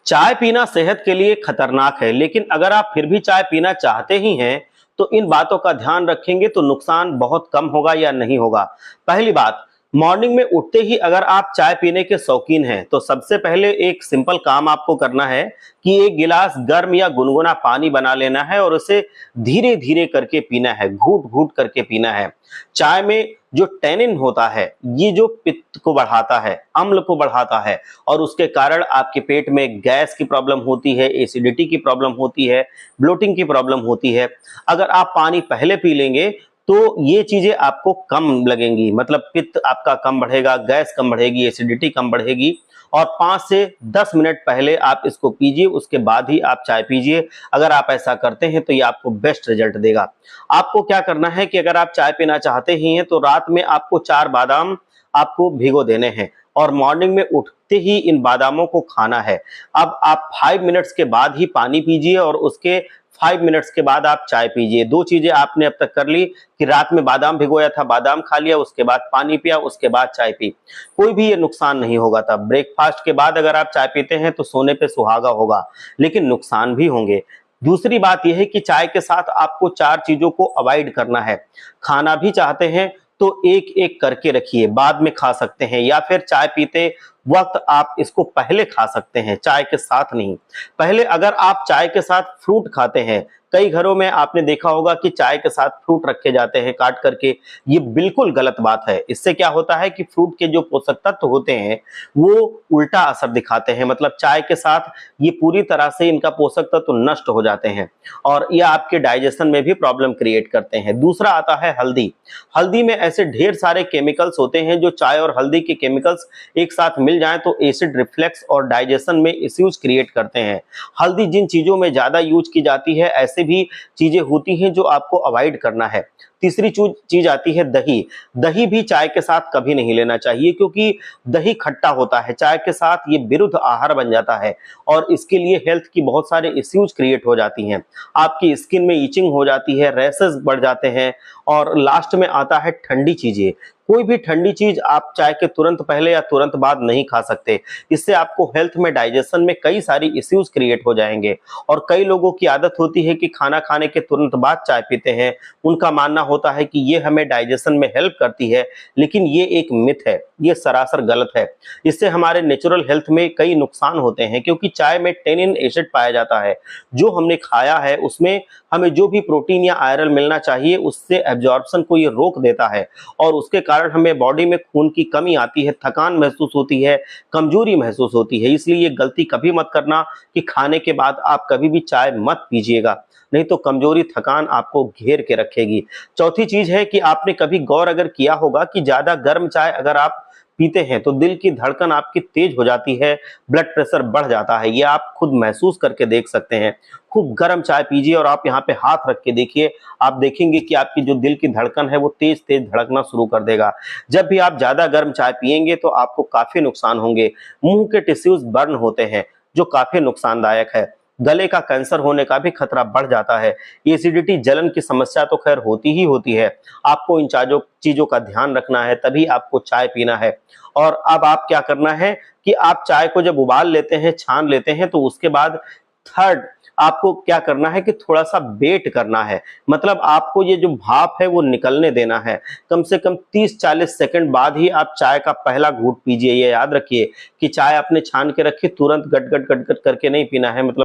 चाय पीना सेहत के लिए खतरनाक है, लेकिन अगर आप फिर भी चाय पीना चाहते ही हैं, तो इन बातों का ध्यान रखेंगे तो नुकसान बहुत कम होगा या नहीं होगा। पहली बात, मॉर्निंग में उठते ही अगर आप चाय पीने के शौकीन हैं, तो सबसे पहले एक सिंपल काम आपको करना है कि एक गिलास गर्म या गुनगुना पानी बना लेना है और उसे धीरे-धीरे करके पीना है, घूट-घूट करके पीना है। चाय में जो टैनिन होता है, ये जो पित्त को बढ़ाता है, अम्ल को बढ़ाता है और उसके कारण आपके पेट में गैस की प्रॉब्लम होती है, एसिडिटी की प्रॉब्लम होती है, ब्लोटिंग की प्रॉब्लम होती है। अगर आप पानी पहले पी लेंगे तो ये चीजें आपको कम लगेंगी, मतलब पित्त आपका कम बढ़ेगा, गैस कम बढ़ेगी, एसिडिटी कम बढ़ेगी। और 5 से 10 मिनट पहले आप इसको पीजिए, उसके बाद ही आप चाय पीजिए। अगर आप ऐसा करते हैं तो ये आपको बेस्ट रिजल्ट देगा। आपको क्या करना है कि अगर आप चाय पीना चाहते ही हैं तो रात में आपको 4 बादाम आपको भिगो देने हैं और मॉर्निंग में उठते ही इन बादामों को खाना है। अब आप 5 मिनट्स के बाद ही पानी पीजिए और उसके 5 मिनट्स के बाद आप चाय पीजिए। 2 चीजें आपने अब तक कर ली कि रात में बादाम भिगोया था, बादाम खा लिया, उसके बाद पानी पिया, उसके बाद चाय पी। कोई भी ये नुकसान नहीं होगा तब। ब्रेकफास्ट के बाद अगर आप चाय पीते हैं तो सोने पे सुहागा होगा, लेकिन नुकसान भी होंगे। दूसरी बात यह है कि चाय के साथ आपको 4 चीजों को अवॉइड करना है। खाना भी चाहते हैं तो एक-एक करके रखिए, बाद में खा सकते हैं या फिर चाय पीते वक्त आप इसको पहले खा सकते हैं, चाय के साथ नहीं। पहले अगर आप चाय के साथ फ्रूट खाते हैं, कई घरों में आपने देखा होगा कि चाय के साथ फ्रूट रखे जाते हैं काट करके, ये बिल्कुल गलत बात है। इससे क्या होता है कि फ्रूट के जो पोषक तत्व होते हैं, वो उल्टा असर दिखाते हैं, मतलब चाय के साथ ये पूरी तरह से इनका पोषक तत्व नष्ट हो जाते हैं और ये आपके डाइजेशन में भी प्रॉब्लम क्रिएट करते हैं। दूसरा आता है हल्दी। हल्दी में ऐसे ढेर सारे केमिकल्स होते हैं, जो चाय और हल्दी के केमिकल्स एक साथ मिल जाएं तो एसिड रिफ्लेक्स और डाइजेशन में इश्यूज क्रिएट करते हैं। हल्दी जिन चीजों में ज्यादा यूज की जाती है, ऐसे भी चीजें होती हैं जो आपको अवॉइड करना है। तीसरी चीज आती है दही। दही भी चाय के साथ कभी नहीं लेना चाहिए, क्योंकि दही खट्टा होता है, चाय के साथ ये विरुद्ध आहार बन जाता है और इसके लिए हेल्थ की बहुत सारे इश्यूज क्रिएट हो जाती हैं। आपकी स्किन में इचिंग हो जाती है, रैशेस बढ़ जाते हैं और लास्ट में आता है ठंडी चीजें। कोई भी ठंडी चीज आप चाय के तुरंत पहले या तुरंत बाद नहीं खा सकते। इससे आपको हेल्थ में, डाइजेशन में कई सारी इश्यूज क्रिएट हो जाएंगे। और कई लोगों की आदत होती है कि खाना खाने के तुरंत बाद चाय पीते हैं। उनका मानना होता है कि ये हमें डाइजेशन में हेल्प करती है, लेकिन ये एक मिथ है, ये सरासर गलत है। इससे हमारे नेचुरल हेल्थ में कई नुकसान होते हैं, क्योंकि चाय में टेनिन एसिड पाया जाता है। जो हमने खाया है उसमें हमें जो भी प्रोटीन या आयरन मिलना चाहिए, उससे एब्जॉर्प्शन को ये रोक देता है और उसके कारण हमें बॉडी में खून की कमी आती है, थकान महसूस होती है, कमजोरी महसूस होती है। इसलिए ये गलती कभी मत करना कि खाने के बाद आप कभी भी चाय मत पीजिएगा, नहीं तो कमजोरी, थकान आपको घेर के रखेगी। चौथी चीज है कि आपने कभी गौर अगर किया होगा कि ज्यादा गर्म चाय अगर आप पीते हैं तो दिल की धड़कन आपकी तेज हो जाती है, ब्लड प्रेशर बढ़ जाता है। ये आप खुद महसूस करके देख सकते हैं। खूब गर्म चाय पीजिए और आप यहाँ पे हाथ रख के देखिए, आप देखेंगे कि आपकी जो दिल की धड़कन है वो तेज तेज धड़कना शुरू कर देगा। जब भी आप ज्यादा गर्म चाय पिएंगे तो आपको काफी नुकसान होंगे। मुंह के टिश्यूज बर्न होते हैं, जो काफी नुकसानदायक है। गले का कैंसर होने का भी खतरा बढ़ जाता है। एसिडिटी, जलन की समस्या तो खैर होती ही होती है। आपको इन चीजों का ध्यान रखना है, तभी आपको चाय पीना है। और अब आप क्या करना है कि आप चाय को जब उबाल लेते हैं, छान लेते हैं, तो उसके बाद थर्ड आपको क्या करना है कि थोड़ा सा वेट करना है, मतलब आपको ये जो भाप है वो निकलने देना है। कम से कम 30-40 सेकंड बाद ही आप चाय का पहला घूंट पीजिए। ये याद रखिए कि चाय आपने छान के रखी, तुरंत गट गट गट गट करके नहीं पीना है, मतलब